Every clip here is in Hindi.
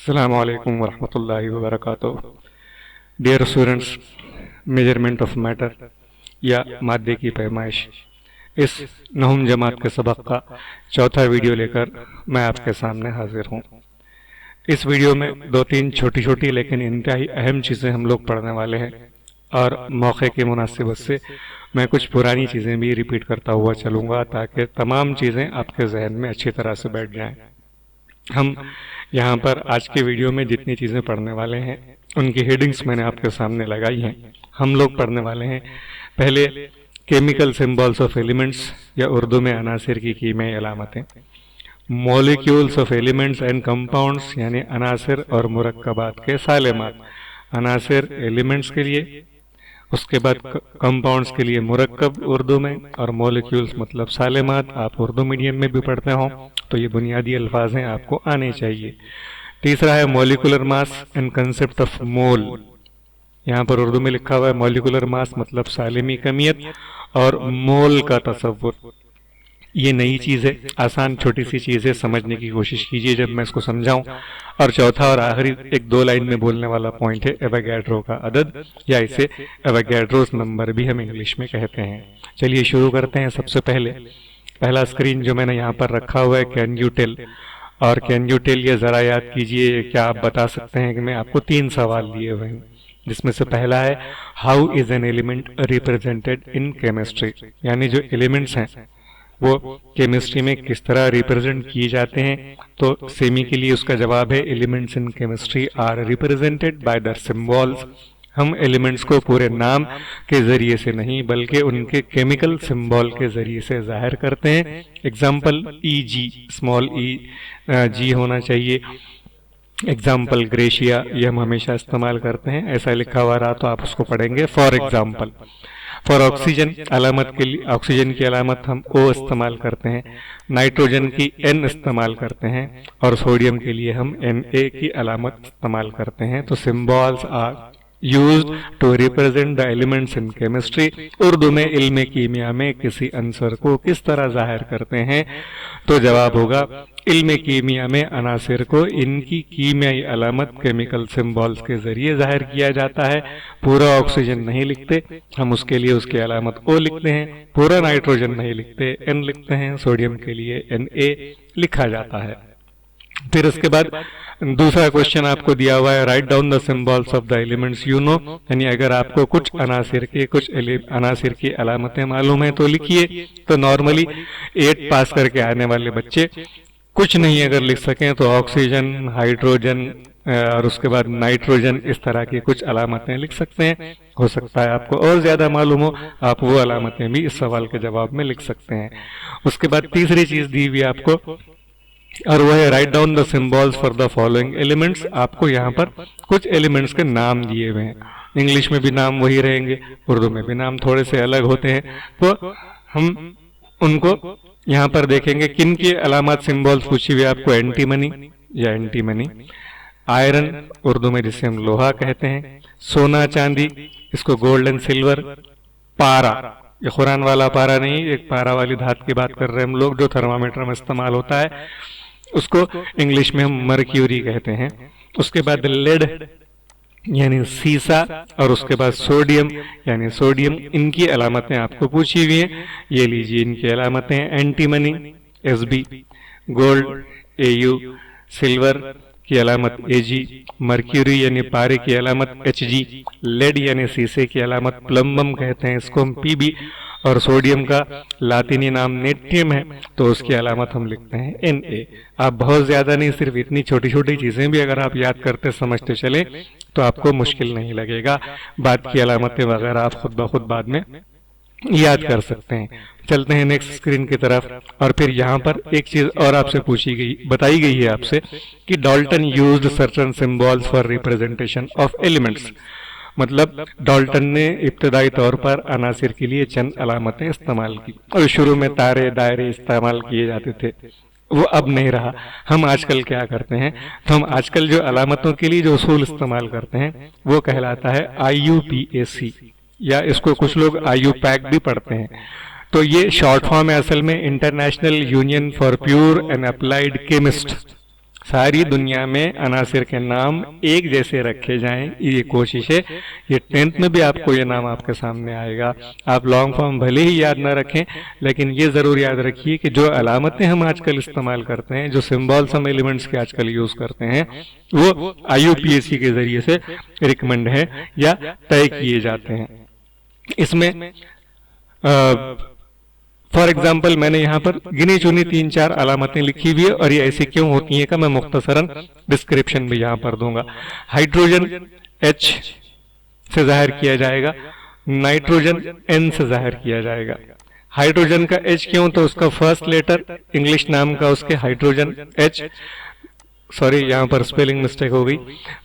अस्सलामु अलैकुम वरहमतुल्लाहि वबरकातुहू। Dear students, measurement of matter या मादे की पैमाइश, इस नहुम जमात के सबक का चौथा वीडियो लेकर मैं आपके सामने हाजिर हूँ। इस वीडियो में दो तीन छोटी छोटी लेकिन इंतहाई अहम चीज़ें हम लोग पढ़ने वाले हैं और मौके की मुनासिबत से मैं कुछ पुरानी चीज़ें भी रिपीट करता हुआ चलूँगा ताकि तमाम चीज़ें आपके जहन में अच्छी तरह से बैठ जाएं। हम यहाँ पर आज के वीडियो में जितनी चीज़ें पढ़ने वाले हैं उनकी हेडिंग्स मैंने आपके सामने लगाई हैं। हम लोग पढ़ने वाले हैं पहले केमिकल सिंबल्स ऑफ एलिमेंट्स या उर्दू में अनासिर की कीमियाई अलामतें, molecules of elements and compounds यानी अनासिर और मुरक्कबात के सालेमात। अनासिर एलिमेंट्स के लिए, उसके बाद कंपाउंड्स के लिए मुरक्कब उर्दू में, और मॉलिक्यूल्स मतलब सालेमात। आप उर्दू मीडियम में भी पढ़ते हो तो ये बुनियादी अल्फाज हैं, आपको आने चाहिए। तीसरा है molecular mass and concept of mole. यहाँ पर उर्दू में लिखा हुआ है मॉलिकुलर मास मतलब सालिमी कमियत और मोल का तसव्वुर। ये नई चीज़ है, आसान छोटी सी चीज़ है, समझने की कोशिश कीजिए जब मैं इसको समझाऊं। और चौथा और आखिरी एक दो लाइन में बोलने वाला पॉइंट है एवोगाड्रो का अदद, या इसे एवोगाड्रोस नंबर भी हम इंग्लिश में कहते हैं। चलिए शुरू करते हैं। सबसे पहले पहला स्क्रीन जो मैंने यहाँ पर रखा हुआ है कैन यू टेल, और कैन यू टेल ये ज़रा याद कीजिए, क्या आप बता सकते हैं कि मैं आपको 3 सवाल दिए हुए हैं, जिसमें से पहला है how is an element represented in chemistry, यानी जो एलिमेंट्स हैं वो केमिस्ट्री में किस तरह रिप्रेजेंट किए जाते हैं। तो सेमी के लिए उसका जवाब है elements in chemistry are represented by their symbols. हम एलिमेंट्स को पूरे नाम के जरिए से नहीं बल्कि उनके केमिकल सिंबल के जरिए से जाहिर करते हैं। एग्जाम्पल ई जी, स्मॉल ई जी होना चाहिए। एग्जाम्पल ग्रेशिया, ये हम हमेशा इस्तेमाल करते हैं, ऐसा लिखा हुआ रहा तो आप उसको पढ़ेंगे। फॉर एग्जाम्पल फॉर ऑक्सीजन अलामत के लिए, ऑक्सीजन की अलामत हम O इस्तेमाल करते हैं, नाइट्रोजन की N इस्तेमाल करते हैं, और सोडियम के लिए हम Na की अलामत इस्तेमाल करते हैं। तो symbols are used to represent the elements in chemistry. Urdu में इल्म कीमिया में किसी अंसर को किस तरह जाहिर करते हैं, तो जवाब होगा इल्म कीमिया में अनासिर को इनकी कीमियाई अलामत केमिकल सिंबल्स के जरिए जाहिर किया जाता है। पूरा ऑक्सीजन नहीं लिखते हम, उसके लिए उसकी अलामत O लिखते हैं। पूरा नाइट्रोजन नहीं लिखते, N लिखते हैं। सोडियम के लिए Na लिखा जाता है। फिर उसके बाद दूसरा क्वेश्चन आपको दिया हुआ है write down the symbols of the elements you know, यानी अगर आपको कुछ अनासिर की अलामतें मालूम है तो लिखिए। तो नॉर्मली 8 पास करके आने वाले बच्चे कुछ नहीं अगर लिख सकें तो ऑक्सीजन, हाइड्रोजन और उसके बाद नाइट्रोजन, इस तरह की कुछ अलामतें लिख सकते हैं। हो सकता है आपको और ज्यादा मालूम हो, आप वो अलामतें भी इस सवाल के जवाब में लिख सकते हैं। उसके बाद तीसरी चीज दी हुई आपको और वह है write down the symbols for the following elements. आपको यहाँ पर कुछ एलिमेंट्स के नाम दिए हुए हैं, इंग्लिश में भी नाम वही रहेंगे, उर्दू में भी नाम थोड़े से अलग होते हैं, तो हम उनको यहाँ पर देखेंगे। किन की अलामत सिंबल्स पूछी हुई आपको, एंटीमनी या एंटीमनी, आयरन उर्दू में जिसे हम लोहा कहते हैं, सोना चांदी इसको गोल्ड एंड सिल्वर, पारा ये कुरान वाला पारा नहीं, एक पारा वाली धात की बात कर रहे हैं हम लोग जो थर्मामीटर में इस्तेमाल होता है, उसको इंग्लिश में हम मर्क्यूरी कहते हैं। उसके बाद लेड यानी सीसा, और उसके बाद सोडियम यानी सोडियम। इनकी अलामतें आपको पूछी हुई हैं, ये लीजिए इनकी अलामतें। Antimony Sb, gold Au, silver की अलामत Ag, मर्क्यूरी यानी पारे की अलामत Hg, लेड यानी शीशे की अलामत प्लम्बम कहते हैं, इसको हम Pb, और सोडियम का लातिनी नाम नेट्रियम है तो उसकी अलामत हम लिखते हैं Na। आप बहुत ज्यादा नहीं, सिर्फ इतनी छोटी छोटी चीजें भी अगर आप याद करते समझते चले तो आपको मुश्किल नहीं लगेगा। बाद की अलामतें वगैरह आप खुद ब खुद बाद में याद कर सकते हैं। चलते हैं नेक्स्ट स्क्रीन की तरफ। और फिर यहाँ पर एक चीज और आपसे बताई गई है आपसे कि Dalton used certain symbols for representation of elements, मतलब डाल्टन ने इब्तदाई तौर पर अनासिर के लिए चंद अलामतें इस्तेमाल की, और शुरू में तारे दायरे इस्तेमाल किए जाते थे, वो अब नहीं रहा। हम आजकल क्या करते हैं, तो हम आजकल जो अलामतों के लिए जो उसूल इस्तेमाल करते हैं वो कहलाता है IUPAC, या इसको कुछ लोग IUPAC भी पढ़ते हैं। तो ये शॉर्ट फॉर्म है असल में international union for pure and applied chemist. सारी दुनिया में अनासिर के नाम एक जैसे रखे जाएं, ये कोशिश है। ये 10th में भी आपको ये नाम आपके सामने आएगा। आप लॉन्ग फॉर्म भले ही याद ना रखें, लेकिन ये जरूर याद रखिए कि जो अलामतें हम आजकल इस्तेमाल करते हैं, जो सिंबल्स हम एलिमेंट्स के आजकल यूज करते हैं, वो IUPAC के जरिए से रिकमेंड है या तय किए जाते हैं। इसमें फॉर एग्जाम्पल मैंने यहाँ पर गिनी चुनी 3-4 अलामतें लिखी हुई है, और ये ऐसी क्यों होती है का मैं मुख्तसरन डिस्क्रिप्शन भी यहाँ पर दूंगा। हाइड्रोजन H से जाहिर किया जाएगा, नाइट्रोजन N से जाहिर किया जाएगा। हाइड्रोजन का H क्यों, तो उसका फर्स्ट लेटर इंग्लिश नाम का उसके हाइड्रोजन H, सॉरी यहाँ पर स्पेलिंग मिस्टेक हो गई।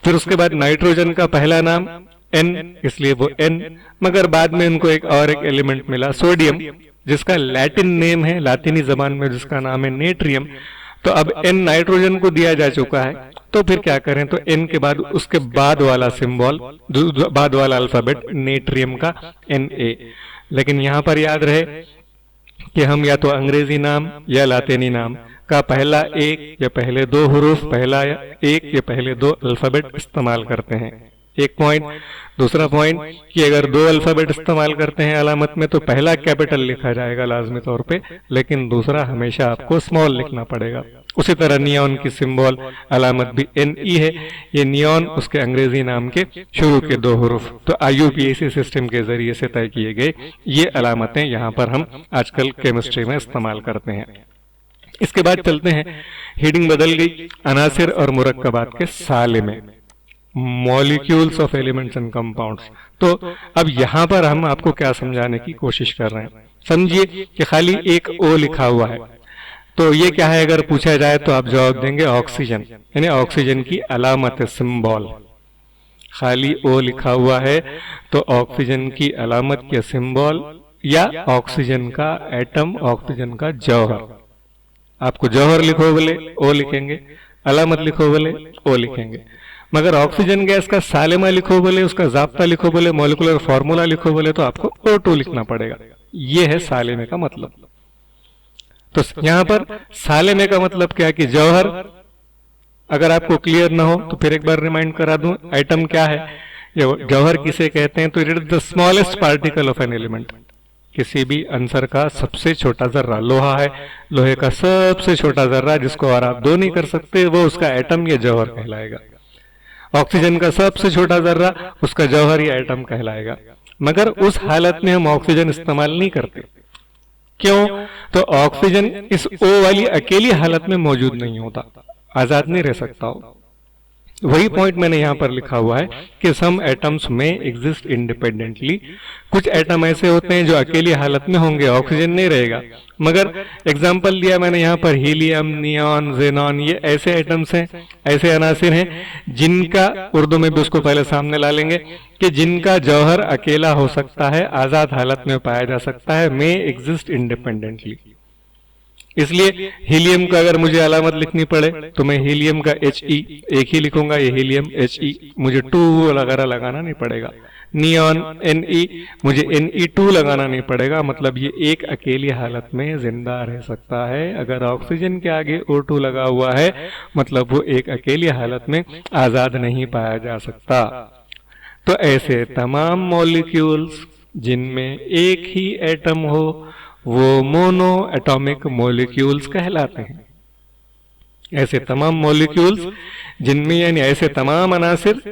फिर उसके बाद नाइट्रोजन का पहला नाम N, इसलिए वो N, मगर बाद में उनको एक और एक एलिमेंट मिला सोडियम, जिसका लैटिन नेम है, लातिनी जबान में जिसका नाम है नेट्रियम। तो अब N नाइट्रोजन को दिया जा चुका है, तो फिर क्या करें, तो N के बाद उसके बाद वाला सिंबल, बाद वाला अल्फाबेट नेट्रियम का Na। लेकिन यहां पर याद रहे कि हम या तो अंग्रेजी नाम या लातिनी नाम का पहला एक या पहले दो हुरूफ, पहला एक या पहले दो अल्फाबेट इस्तेमाल करते हैं। एक पॉइंट। दूसरा पॉइंट कि अगर दो अल्फाबेट इस्तेमाल करते हैं अलामत में, तो पहला कैपिटल लिखा जाएगा लाजमी तौर पे, लेकिन दूसरा हमेशा आपको स्मॉल लिखना पड़ेगा। उसी तरह नियॉन की सिंबल अलामत भी Ne है। ये नियॉन उसके अंग्रेजी नाम के शुरू के दो हुरूफ, तो IUPAC सिस्टम के जरिए से तय किए गए ये अलामतें यहाँ पर हम आजकल केमिस्ट्री में इस्तेमाल करते हैं। इसके बाद चलते हैं, हेडिंग बदल गई, अनासिर और मुरक्कबात के साले में, molecules of elements and compounds. तो अब यहां पर हम आपको क्या समझाने की कोशिश कर रहे हैं, समझिए कि खाली एक O लिखा हुआ है, तो ये क्या है अगर पूछा जाए तो आप जवाब देंगे ऑक्सीजन, यानी ऑक्सीजन की अलामत सिंबल। खाली O लिखा हुआ है तो ऑक्सीजन की अलामत या सिंबल, या ऑक्सीजन का एटम, ऑक्सीजन का जौहर। आपको जौहर लिखो बोले O लिखेंगे, अलामत लिखो बोले O लिखेंगे, मगर ऑक्सीजन गैस का सालेमा लिखो बोले, उसका जाब्ता लिखो बोले, मॉलिक्यूलर फार्मूला लिखो बोले, तो आपको O2 लिखना पड़ेगा। ये है सालेमे का मतलब। तो यहां पर सालेमे का मतलब क्या कि जौहर, अगर आपको क्लियर ना हो तो फिर एक बार रिमाइंड करा दूं, आइटम क्या है, जौहर किसे कहते हैं, तो it is the smallest particle of an element. किसी भी आंसर का सबसे छोटा जर्रा, लोहा है, लोहे का सबसे छोटा जर्रा जिसको और आप दो नहीं कर सकते, वो उसका एटम या जौहर कहलाएगा। ऑक्सीजन का सबसे छोटा जर्रा, उसका जौहर या एटम कहलाएगा। मगर उस हालत में हम ऑक्सीजन इस्तेमाल नहीं करते, क्यों, तो ऑक्सीजन इस O वाली अकेली हालत में मौजूद नहीं होता, आजाद नहीं रह सकता हो। वही पॉइंट मैंने यहां पर लिखा हुआ है कि सम एटम्स में एग्जिस्ट इंडिपेंडेंटली। कुछ एटम ऐसे होते हैं जो अकेली हालत में होंगे, ऑक्सीजन नहीं रहेगा। मगर एग्जांपल दिया मैंने यहां पर हीलियम, नियॉन, जेनॉन, ये ऐसे एटम्स हैं, ऐसे अनासिर हैं जिनका, उर्दू में भी उसको पहले सामने ला लेंगे, कि जिनका जौहर अकेला हो सकता है, आजाद हालत में पाया जा सकता है, में एग्जिस्ट इंडिपेंडेंटली। इसलिए हीलियम का अगर मुझे अलामत लिखनी पड़े तो मैं हीलियम का He एक ही लिखूंगा, ये हीलियम He, मुझे 2 वगैरह लगाना नहीं पड़ेगा। नियॉन Ne, मुझे Ne2 लगाना नहीं पड़ेगा, मतलब ये एक अकेली हालत में जिंदा रह सकता है। अगर ऑक्सीजन के आगे O2 लगा हुआ है, मतलब वो एक अकेली हालत में आजाद नहीं पाया जा सकता। तो ऐसे तमाम मॉलिक्यूल्स जिनमें एक ही एटम हो, वो मोनो एटॉमिक मॉलिक्यूल्स कहलाते हैं। ऐसे तमाम मॉलिक्यूल्स जिनमें, यानी ऐसे तमाम अनासिर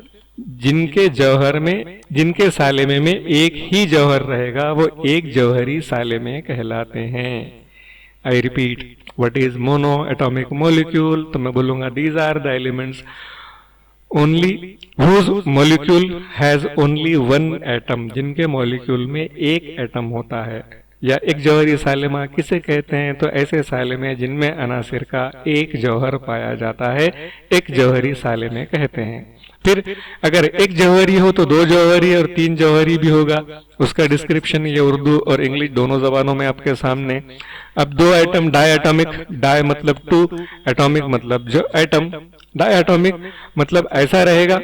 जिनके जौहर में, जिनके सालेमे में एक ही जौहर रहेगा, वो एक जौहरी सालेमे कहलाते हैं। I repeat, what is mono atomic molecule, तो मैं बोलूंगा these are the elements only whose molecule has only one atom, जिनके मॉलिक्यूल में एक एटम होता है। या एक जौहरी सालेमा किसे कहते हैं, तो ऐसे सालेमे जिनमें अनासिर का एक जौहर पाया जाता है, एक जौहरी सालेमे कहते हैं। फिर अगर एक जौहरी हो तो 2 जौहरी और 3 जौहरी भी होगा। उसका डिस्क्रिप्शन ये उर्दू और इंग्लिश दोनों जबानों में आपके सामने। अब 2 एटम डायएटॉमिक, डाय मतलब 2, एटॉमिक मतलब जो एटम, डायएटॉमिक मतलब ऐसा रहेगा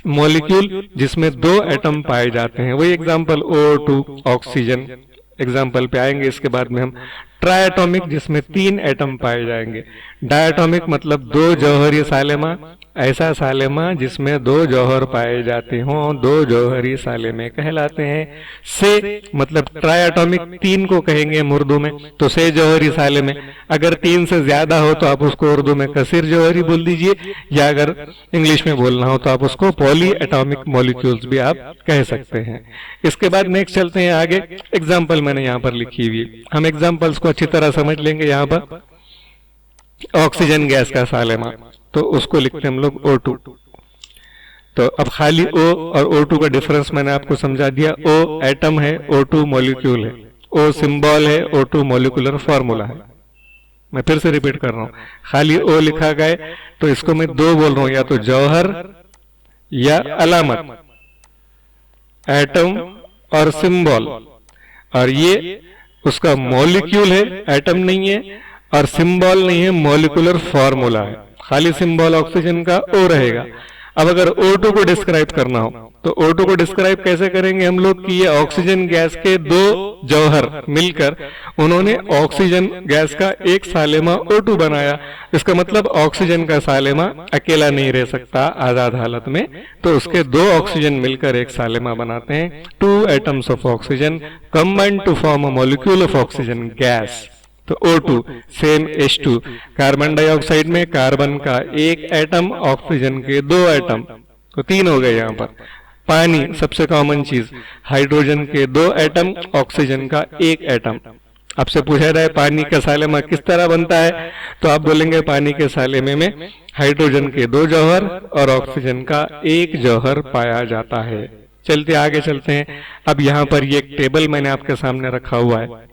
मॉलिक्यूल जिसमें 2 एटम पाए जाते हैं। वही एग्जांपल O2 ऑक्सीजन एग्जाम्पल पे आएंगे, इसके बाद में हम ट्राइएटॉमिक जिसमें 3 एटम पाए जाएंगे। डायटॉमिक मतलब 2 जौहरी सालेमा, ऐसा सालेमा जिसमें 2 जौहर पाए जाते हों 2 जौहरी सालेमे कहलाते हैं। से मतलब ट्राइएटॉमिक 3 को कहेंगे हम उर्दू में, तो से जौहरी सालेमे। अगर 3 से ज्यादा हो तो आप उसको उर्दू में कसीर जौहरी बोल दीजिए, या अगर इंग्लिश में बोलना हो तो आप उसको पॉली एटॉमिक मॉलिक्यूल्स भी आप कह सकते हैं। इसके बाद नेक्स्ट चलते हैं आगे। एग्जाम्पल मैंने यहाँ पर लिखी हुई, हम एग्जाम्पल्स को अच्छी तरह समझ लेंगे। यहाँ पर ऑक्सीजन गैस का सालेमा, तो उसको लिखते हैं हम लोग O2। तो अब खाली O और O2 का डिफरेंस मैंने आपको समझा दिया। O एटम है, O2 मॉलिक्यूल है, O सिंबल है, O2 मॉलिक्यूलर फॉर्मूला है। मैं फिर से रिपीट कर रहा हूं, खाली O लिखा गया तो इसको मैं 2 बोल रहा हूं, या तो जौहर या अलामत, एटम और सिंबल। और ये उसका मॉलिक्यूल है, एटम नहीं है और सिंबल नहीं है, मॉलिक्यूलर फॉर्मूला है। खाली सिंबल ऑक्सीजन का O रहेगा। अब अगर O2 को डिस्क्राइब करना हो तो O2 को डिस्क्राइब कैसे करेंगे हम लोग कि ये ऑक्सीजन गैस के 2 जौहर मिलकर उन्होंने ऑक्सीजन गैस का एक सालेमा O2 बनाया। इसका मतलब ऑक्सीजन का सालेमा अकेला नहीं रह सकता आजाद हालत में, तो उसके 2 ऑक्सीजन मिलकर एक सालेमा बनाते हैं। 2 atoms of oxygen combined to form a molecule of oxygen gas. तो O2 same H2, carbon dioxide में कार्बन का 1 एटम, ऑक्सीजन के 2 एटम, तो 3 हो गए यहाँ पर। पानी सबसे कॉमन चीज, हाइड्रोजन के 2 एटम, ऑक्सीजन का 1 एटम। आपसे पूछा जाए पानी का सालेमा किस तरह बनता है, तो आप बोलेंगे पानी के सालेमे में हाइड्रोजन के 2 जौहर और ऑक्सीजन का 1 जौहर पाया जाता है। चलते आगे चलते हैं। अब यहाँ पर ये एक टेबल मैंने आपके सामने रखा हुआ है,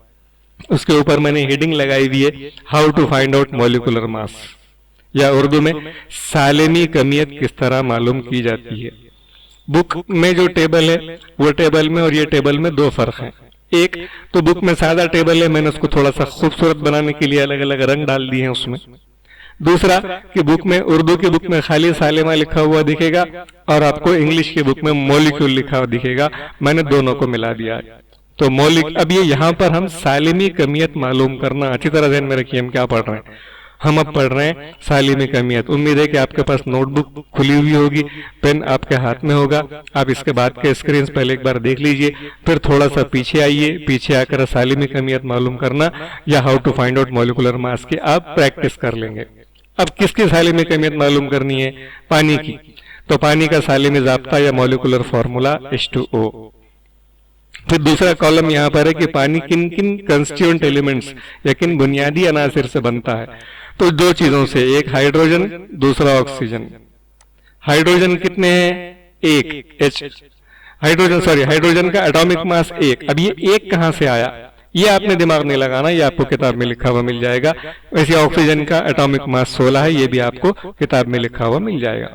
उसके ऊपर मैंने हेडिंग लगाई हुई है how to find out molecular mass, या उर्दू में सालेमी कमियत किस तरह मालूम की जाती है। बुक में जो टेबल है वो टेबल में और ये टेबल में 2 फर्क हैं। एक तो बुक में सादा टेबल है, मैंने उसको थोड़ा सा खूबसूरत बनाने के लिए अलग अलग रंग डाल दिए हैं उसमें। दूसरा कि बुक में, उर्दू की बुक में खाली सालेमा लिखा हुआ दिखेगा और आपको इंग्लिश की बुक में मॉलिक्यूल लिखा हुआ दिखेगा। मैंने दोनों को मिला दिया है। तो अब ये यहाँ पर हम सालिमी कमियत मालूम करना, अच्छी तरह ध्यान में रखिए हम क्या पढ़ रहे हैं। हम अब पढ़ रहे हैं सालिमी कमियत। उम्मीद है कि आपके पास नोटबुक खुली हुई होगी, पेन आपके हाथ में होगा। आप इसके बाद के स्क्रीन पहले एक बार देख लीजिए, फिर थोड़ा सा पीछे आइए, पीछे आकर सालिमी कमियत मालूम करना या how to find out molecular mass की आप प्रैक्टिस कर लेंगे। अब किसकी सालिमी कमियत मालूम करनी है? पानी की। तो पानी का सालिमी जाब्ता या मॉलिक्यूलर फॉर्मूला H2O। फिर दूसरा कॉलम यहाँ पर है कि पानी किन किन कंस्टिट्यूएंट एलिमेंट्स या किन बुनियादी अनासिर से बनता है। तो 2 चीजों से, एक हाइड्रोजन, दूसरा ऑक्सीजन। हाइड्रोजन कितने हैं? 1 हाइड्रोजन का एटॉमिक मास 1। अब ये 1 कहां से आया ये आपने दिमाग नहीं लगाना, ये आपको किताब में लिखा हुआ मिल जाएगा। वैसे ऑक्सीजन का एटॉमिक मास 16 है, ये भी आपको किताब में लिखा हुआ मिल जाएगा।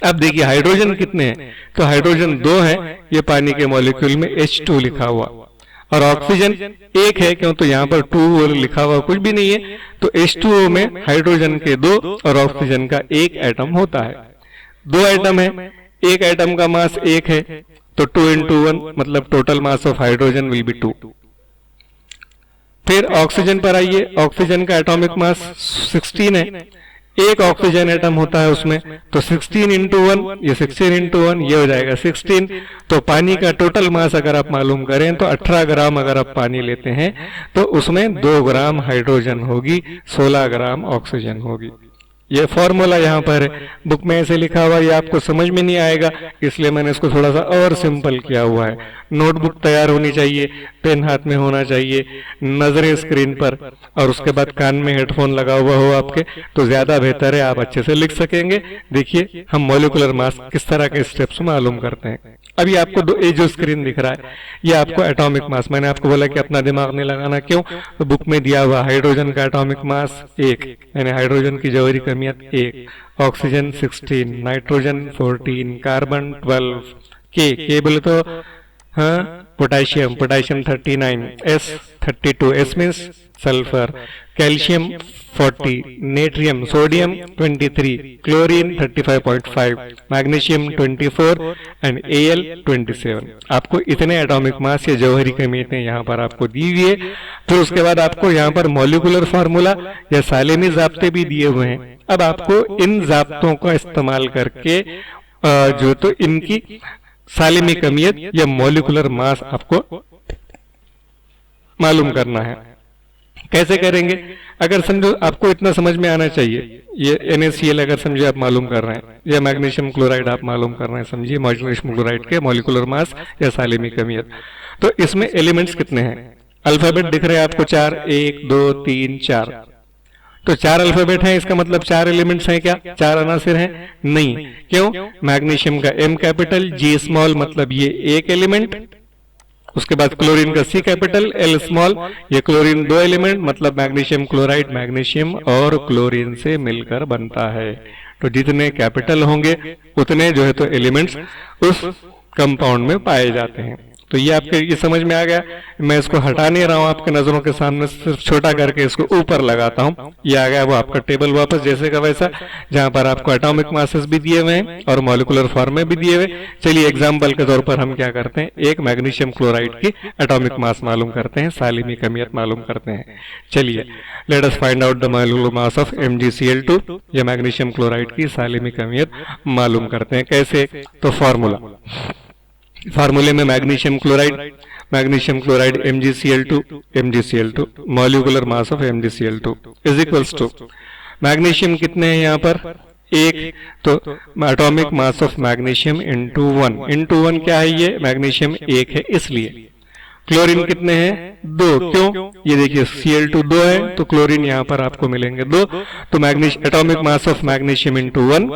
अब देखिए हाइड्रोजन कितने हैं, तो हाइड्रोजन 2 है, ये पानी के मॉलिक्यूल में H2 लिखा हुआ, और ऑक्सीजन 1 है, क्यों तो यहाँ पर 2 लिखा हुआ कुछ भी नहीं है। तो H2O में हाइड्रोजन के 2 और ऑक्सीजन का 1 एटम होता है। 2 एटम है, 1 एटम का मास 1 है, तो 2 into 1 मतलब total mass of hydrogen will be 2। फिर ऑक्सीजन पर आइए, ऑक्सीजन का एटॉमिक मास 16 है, 1 ऑक्सीजन एटम होता है उसमें, तो 16 into 1, ये 16 into 1 ये हो जाएगा 16। तो पानी का टोटल मास अगर आप मालूम करें तो 18 ग्राम अगर आप पानी लेते हैं तो उसमें 2 ग्राम हाइड्रोजन होगी, 16 ग्राम ऑक्सीजन होगी। ये फॉर्मूला यहाँ पर है, बुक में ऐसे लिखा हुआ, ये आपको समझ में नहीं आएगा, इसलिए मैंने इसको थोड़ा सा और सिंपल किया हुआ है। नोटबुक तैयार होनी चाहिए, पेन हाथ में होना चाहिए, नजरें स्क्रीन पर, और उसके बाद कान में हेडफोन लगा हुआ हो आपके, तो ज्यादा बेहतर है, आप अच्छे से लिख सकेंगे। देखिए हम मॉलिक्यूलर मास किस तरह के स्टेप्स मालूम करते हैं। अभी आपको ये जो स्क्रीन दिख रहा है ये आपको एटॉमिक मास, मैंने आपको बोला कि अपना दिमाग नहीं लगाना, क्यों? तो बुक में दिया हुआ हाइड्रोजन का एटॉमिक मास 1, यानी हाइड्रोजन की जौहरी कमियत 1, ऑक्सीजन 16, नाइट्रोजन 14, कार्बन 12, के बोले तो हाँ, potassium, potassium 39, S 32, S means sulphur, calcium 40, natrium, sodium 23, chlorine 35.5, magnesium 24 and Al 27। आपको इतने एटॉमिक मास या जौहरी कमियतें यहाँ पर आपको दी हुई है। फिर उसके बाद आपको यहाँ पर मॉलिक्यूलर फार्मूला या सालेमी जाब्ते भी दिए हुए हैं। अब आपको इन जाब्तों का इस्तेमाल करके जो तो इनकी सालेमी कमियत या मॉलिक्यूलर मास आपको मालूम करना है। कैसे करेंगे? अगर समझो आपको इतना समझ में आना चाहिए, ये NaCl अगर समझे आप मालूम कर रहे हैं, या मैग्नीशियम क्लोराइड आप मालूम कर रहे हैं, समझिए मैग्नीशियम क्लोराइड के मॉलिक्यूलर मास या सालेमी कमियत। तो इसमें एलिमेंट्स कितने हैं? अल्फाबेट दिख रहे हैं आपको 4, 1 2 3 4। तो 4 अल्फाबेट हैं, इसका मतलब 4 एलिमेंट्स हैं क्या? 4 अनासिर हैं? नहीं। क्यों? मैग्नीशियम का M कैपिटल, G स्मॉल मतलब ये एक एलिमेंट, उसके बाद क्लोरीन का C कैपिटल, L स्मॉल, ये क्लोरीन 2 एलिमेंट, मतलब मैग्नीशियम क्लोराइड मैग्नीशियम और क्लोरीन से मिलकर बनता है। तो जितने कैपिटल होंगे उतने जो है तो एलिमेंट्स उस कंपाउंड में पाए जाते हैं। तो ये आपके ये समझ में आ गया। मैं इसको हटा नहीं रहा हूं आपके नजरों के सामने, सिर्फ छोटा करके इसको ऊपर लगाता हूं। ये आ गया वो आपका टेबल वापस जैसे का वैसा, जहां पर आपको एटॉमिक मासेस भी दिए हुए हैं और मॉलिक्यूलर फॉर्म में भी दिए हुए। चलिए एग्जांपल के तौर पर हम क्या करते हैं, एक मैग्नीशियम क्लोराइड की एटॉमिक मास मालूम करते हैं, सालिमी कमियत मालूम करते हैं। चलिए let us find out the molecular mass of MgCl2 या मैग्नीशियम क्लोराइड की सालिमी कमियत मालूम करते हैं। कैसे? तो फार्मूले में magnesium chloride MgCl2 molecular mass of MgCl2 is equals to, magnesium कितने हैं यहाँ पर? 1, तो atomic mass of magnesium into 1 क्या है? ये मैग्नीशियम 1 है इसलिए। क्लोरीन कितने हैं? 2। क्यों? ये देखिए Cl2 2 है तो क्लोरीन यहाँ पर आपको मिलेंगे 2। तो atomic mass of magnesium into 1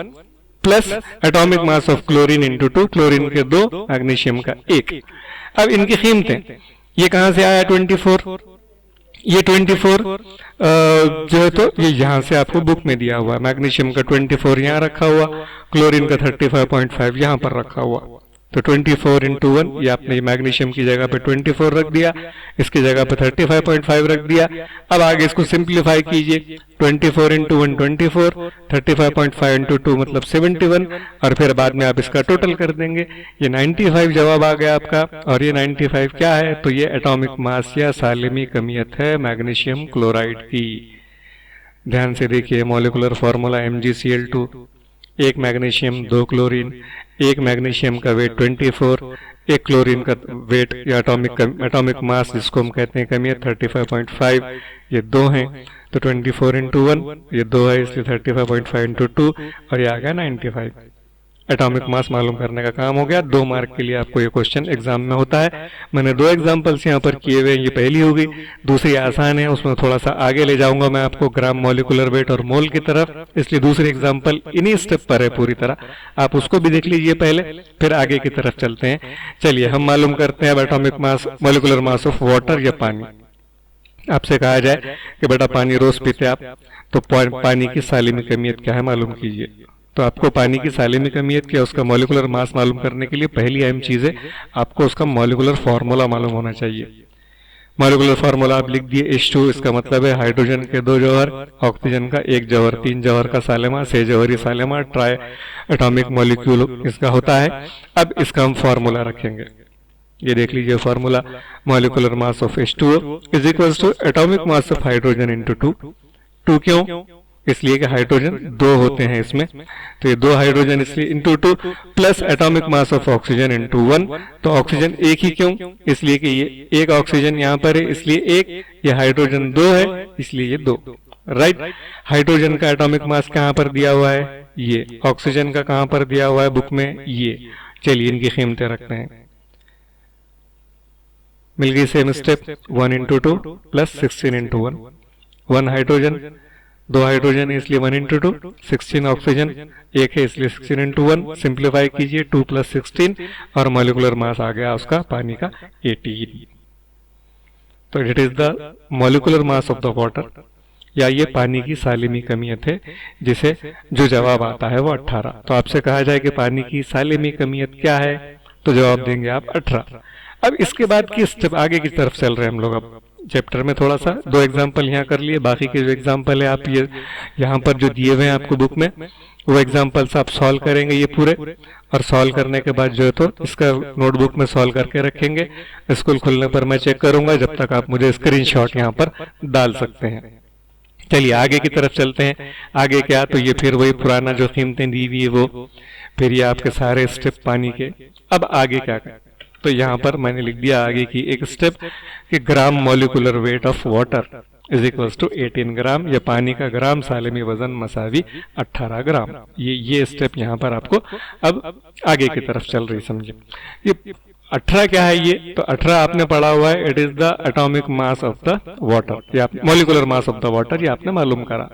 plus atomic mass of chlorine into 2, chlorine के 2, मैग्नीशियम का 1। अब इनकी कीमतें, ये कहां से आया 24? ये 24 जो है तो ये यहां से आपको बुक में दिया हुआ है। मैग्नीशियम का 24 यहां रखा हुआ, क्लोरीन का 35.5 यहां पर रखा हुआ। तो 24 इंटू 1, ये आपने मैग्नीशियम की जगह पे 24 रख दिया, इसकी जगह पे 35.5 रख दिया। अब आगे इसको सिंप्लीफाई कीजिए, 24 इंटू 1 24, 35.5 इंटू 2 मतलब 71, और फिर बाद में आप इसका टोटल कर देंगे। ये 95 जवाब आ गया आपका। और ये 95 क्या है? तो ये एटॉमिक मास या सालिमी कमियत है मैग्नीशियम क्लोराइड की। ध्यान से देखिए molecular formula MgCl2, 1 magnesium 2 chlorine, 1 magnesium का वेट 24, 1 क्लोरीन का वेट या एटॉमिक मास जिसको हम कहते हैं कमियत 35.5, ये 2 हैं। तो 24 इंटू 1 ये 2 है इसलिए 35.5 इंटू 2 और ये आ गया 95। एटॉमिक मास मालूम करने का काम हो गया। 2 मार्क के लिए आपको ये क्वेश्चन एग्जाम में होता है। मैंने 2 एग्जांपल्स यहाँ पर किए हुए, ये पहली हो गई, दूसरी आसान है, उसमें थोड़ा सा आगे ले जाऊंगा मैं आपको ग्राम, मॉलिक्यूलर वेट और मोल की तरफ, इसलिए दूसरी एग्जाम्पल इन्हीं स्टेप पर है पूरी तरह। आप उसको भी देख लीजिए पहले, फिर आगे की तरफ चलते हैं। चलिए हम मालूम करते हैं अब atomic mass, molecular mass of water या पानी। आपसे कहा जाए कि बेटा पानी रोज पीते आप, तो पानी की सालिमी कमियत क्या है मालूम कीजिए। तो आपको पानी की सालिमी कमियत क्या, उसका मॉलिक्यूलर मास मालूम करने के लिए पहली अहम चीज है आपको उसका मॉलिक्यूलर फार्मूला मालूम होना चाहिए। मॉलिक्यूलर फार्मूला आप लिख दिए H2, इसका मतलब है हाइड्रोजन के 2 जौहर, ऑक्सीजन का 1 जौहर, 3 जौहर का सालेमा, 6 जौहरी सालेमा, ट्राई एटॉमिक मॉलिक्यूल इसका होता है। अब इसका हम फार्मूला रखेंगे, ये देख लीजिए formula, molecular mass of H2O is equal to atomic mass of hydrogen into 2। क्यों? इसलिए कि हाइड्रोजन 2 होते हैं इसमें, तो ये 2 हाइड्रोजन इसलिए into 2 plus atomic mass of oxygen into 1। तो ऑक्सीजन 1 ही क्यों? इसलिए कि ये 1 ऑक्सीजन यहाँ पर है इसलिए 1, ये हाइड्रोजन 2 है इसलिए ये 2। राइट। हाइड्रोजन का एटॉमिक मास कहाँ पर दिया हुआ है? ये। ऑक्सीजन का कहाँ पर दिया हुआ है बुक में? ये। चलिए इनकी कीमतें रखते हैं। मिल गई same step, 1 into 2 plus 16 into 1। 1 hydrogen, 2 hydrogen है इसलिए 1 इंटू 2, 16 ऑक्सीजन 1 है इसलिए 16 इंटू 1। सिंप्लीफाई कीजिए 2 प्लस 16 और मॉलिक्यूलर मास आ गया उसका पानी का 18। तो it is the molecular mass of the water, या ये पानी की सालिमी कमियत है, जिसे जो जवाब आता है वो 18। तो आपसे कहा जाए कि पानी की सालिमी कमियत क्या है, तो जवाब देंगे आप 18। अब इसके बाद की स्टेप आगे की तरफ चल रहे हैं हम लोग। अब चैप्टर में थोड़ा सा 2 एग्जाम्पल यहाँ कर लिए, बाकी के जो एग्जाम्पल है आप ये यहाँ पर जो दिए हुए हैं आपको बुक में, वो एग्जाम्पल्स आप सॉल्व करेंगे ये पूरे, और सॉल्व करने के बाद जो है तो इसका नोटबुक में सॉल्व करके रखेंगे। स्कूल खुलने पर मैं चेक करूंगा, जब तक आप मुझे स्क्रीनशॉट यहाँ पर डाल सकते हैं। चलिए आगे की तरफ चलते हैं। आगे क्या, तो ये फिर वही पुराना जो कीमतें दी हुई है वो, फिर ये आपके सारे स्टेप पानी के। अब आगे क्या करें, तो यहाँ पर मैंने लिख दिया आगे की एक स्टेप कि gram molecular weight of water is equal to 18 gram, या पानी का ग्राम सालेमी वजन मसावी 18 ग्राम। ये स्टेप यहाँ पर आपको अब आगे की तरफ चल रही, समझे। ये 18 क्या है, ये तो 18 आपने पढ़ा हुआ है, it is the atomic mass of the water, या molecular mass of the water, ये आपने मालूम करा।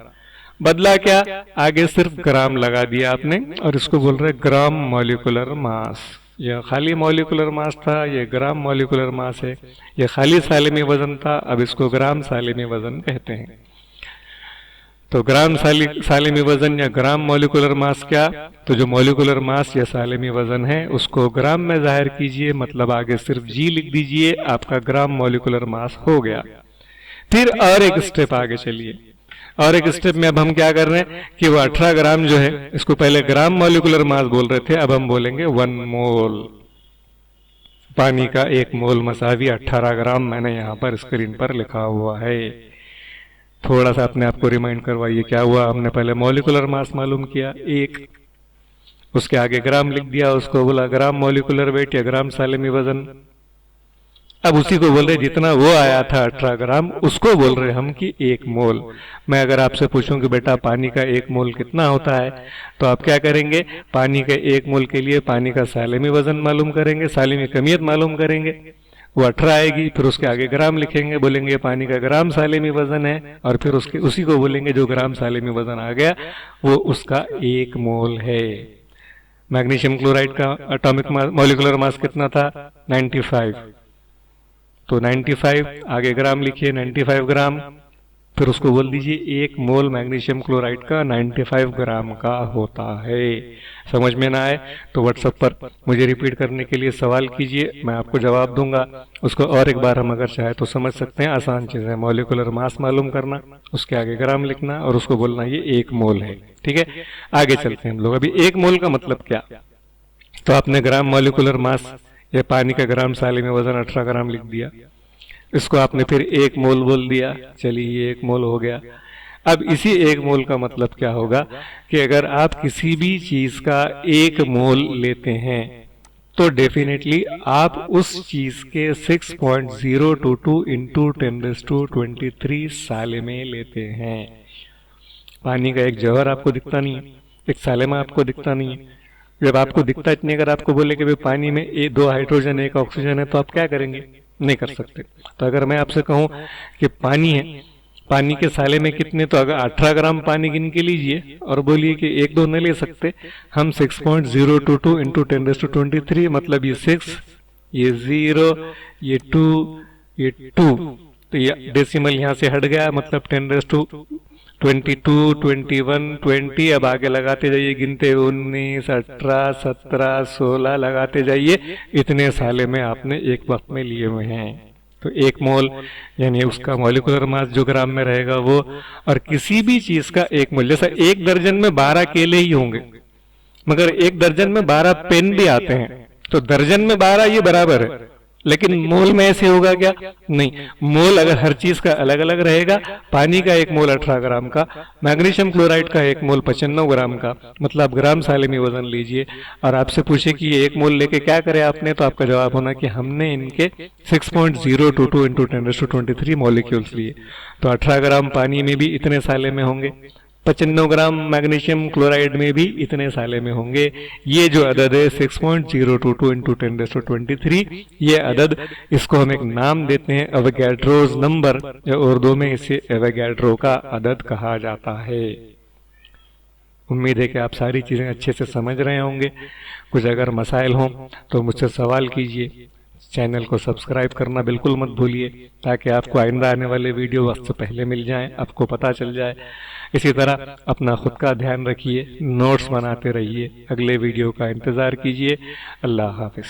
बदला क्या, आगे सिर्फ ग्राम लगा दिया आपने, और इसको बोल रहे ग्राम मॉलिक्यूलर मास। यह खाली मॉलिक्यूलर मास था, ये ग्राम मॉलिक्यूलर मास है। यह खाली सालेमी वजन था, अब इसको ग्राम सालेमी वजन कहते हैं। तो ग्राम सालेमी वजन या ग्राम मॉलिक्यूलर मास क्या, तो जो मॉलिक्यूलर मास या सालेमी वजन है उसको ग्राम में जाहिर कीजिए, मतलब आगे सिर्फ जी लिख दीजिए, आपका ग्राम मॉलिक्यूलर मास हो गया। फिर और एक स्टेप आगे चलिए, और एक स्टेप में अब हम क्या कर रहे हैं कि वो 18 ग्राम जो है, इसको पहले ग्राम मॉलिक्यूलर मास बोल रहे थे, अब हम बोलेंगे 1 मोल। पानी का 1 मोल मसावी 18 ग्राम, मैंने यहाँ पर स्क्रीन पर लिखा हुआ है। थोड़ा सा अपने आप को रिमाइंड करवाइए, क्या हुआ, हमने पहले मॉलिक्यूलर मास मालूम किया 1, उसके आगे ग्राम लिख दिया, उसको बोला ग्राम मॉलिक्यूलर वेट या ग्राम सालेमी वजन। अब उसी को बोल रहे जितना वो आया था 18 ग्राम, उसको बोल रहे हम कि 1 मोल। मैं अगर आपसे पूछूं कि बेटा पानी का 1 मोल कितना होता है, तो आप क्या करेंगे, पानी के 1 मोल के लिए पानी का सालेमी वजन मालूम करेंगे, सालेमी कमियत मालूम करेंगे, वो 18 आएगी, फिर उसके आगे ग्राम लिखेंगे, बोलेंगे पानी का ग्राम सालेमी वजन है, और फिर उसके उसी को बोलेंगे जो ग्राम सालेमी वजन आ गया वो उसका 1 मोल है। मैग्नीशियम क्लोराइड का एटॉमिक मॉलिक्यूलर मास कितना था, 95, तो 95 आगे ग्राम लिखिए, 95 ग्राम, फिर उसको बोल दीजिए 1 मोल मैग्नीशियम क्लोराइड का 95 ग्राम का होता है। समझ में ना आए तो व्हाट्सएप पर मुझे रिपीट करने के लिए सवाल कीजिए, मैं आपको जवाब दूंगा। उसको और एक बार हम अगर चाहे तो समझ सकते हैं, आसान चीज है। मॉलिक्यूलर मास मालूम करना, उसके आगे ग्राम लिखना, और उसको बोलना ये 1 मोल है। ठीक है, आगे चलते हैं हम लोग। अभी 1 मोल का मतलब क्या, तो आपने ग्राम मॉलिक्यूलर मास या पानी का ग्राम सालेमी वजन 18 ग्राम लिख दिया, इसको आपने फिर 1 मोल बोल दिया, चलिए ये 1 मोल हो गया। अब इसी 1 मोल का मतलब क्या होगा कि अगर आप किसी भी चीज का 1 मोल लेते हैं तो डेफिनेटली आप उस चीज के 6.022 इंटू 10⁻23 साले में लेते हैं। पानी का एक जौहर आपको दिखता नहीं है, एक साले में आपको दिखता नहीं है। जब आपको दिखता इतनी, अगर आपको बोले कि भाई पानी में 2 हाइड्रोजन 1 ऑक्सीजन है, तो आप क्या करेंगे, नहीं कर सकते। तो अगर मैं आपसे कहूं कि पानी है, पानी के साले में कितने, तो अगर 18 ग्राम पानी गिन के लीजिए और बोलिए कि 1-2 नहीं ले सकते, हम 6.022 इंटू 10⁻23, मतलब ये 6, ये 0, ये 2, ये 2, तो ये डेसिमल यहाँ से हट गया, मतलब 10⁻22, 21, 20, अब आगे लगाते जाइए, गिनते 19, 18, 17, 16 लगाते जाइए, इतने साले में आपने एक वक्त में लिए हुए हैं। तो 1 मोल यानी उसका मॉलिक्यूलर मास जो ग्राम में रहेगा वो, और किसी भी चीज का 1 मोल, जैसा 1 दर्जन में 12 केले ही होंगे, मगर 1 दर्जन में 12 पेन भी आते हैं, तो दर्जन में 12 ये बराबर है, लेकिन मोल में ऐसे होगा क्या, नहीं। मोल अगर हर चीज का अलग अलग रहेगा, पानी का 1 मोल 18 ग्राम का, मैग्नीशियम क्लोराइड का 1 मोल 95 ग्राम का, मतलब ग्राम सालेमी वजन लीजिए, और आपसे पूछे कि ये 1 मोल लेके क्या करे आपने, तो आपका जवाब होना कि हमने इनके 6.022 इंटू 10⁻23 मॉलिक्यूल्स लिए। तो 18 ग्राम पानी में भी इतने साले में होंगे, 95 ग्राम मैग्नीशियम क्लोराइड में भी इतने साले में होंगे। ये जो अदद है 6.022 इंटू 10⁻23, ये अदद, इसको हम एक नाम देते हैं एवोगैड्रोज नंबर, या उर्दू में इसे एवोगैड्रो का अदद कहा जाता है। उम्मीद है कि आप सारी चीजें अच्छे से समझ रहे होंगे। कुछ अगर मसाइल हों तो मुझसे सवाल कीजिए। चैनल को सब्सक्राइब करना बिल्कुल मत भूलिए, ताकि आपको आइंदा आने वाले वीडियो वक्त से पहले मिल जाएं, आपको पता चल जाए। इसी तरह अपना खुद का ध्यान रखिए, नोट्स बनाते रहिए, अगले वीडियो का इंतजार कीजिए। अल्लाह हाफिज।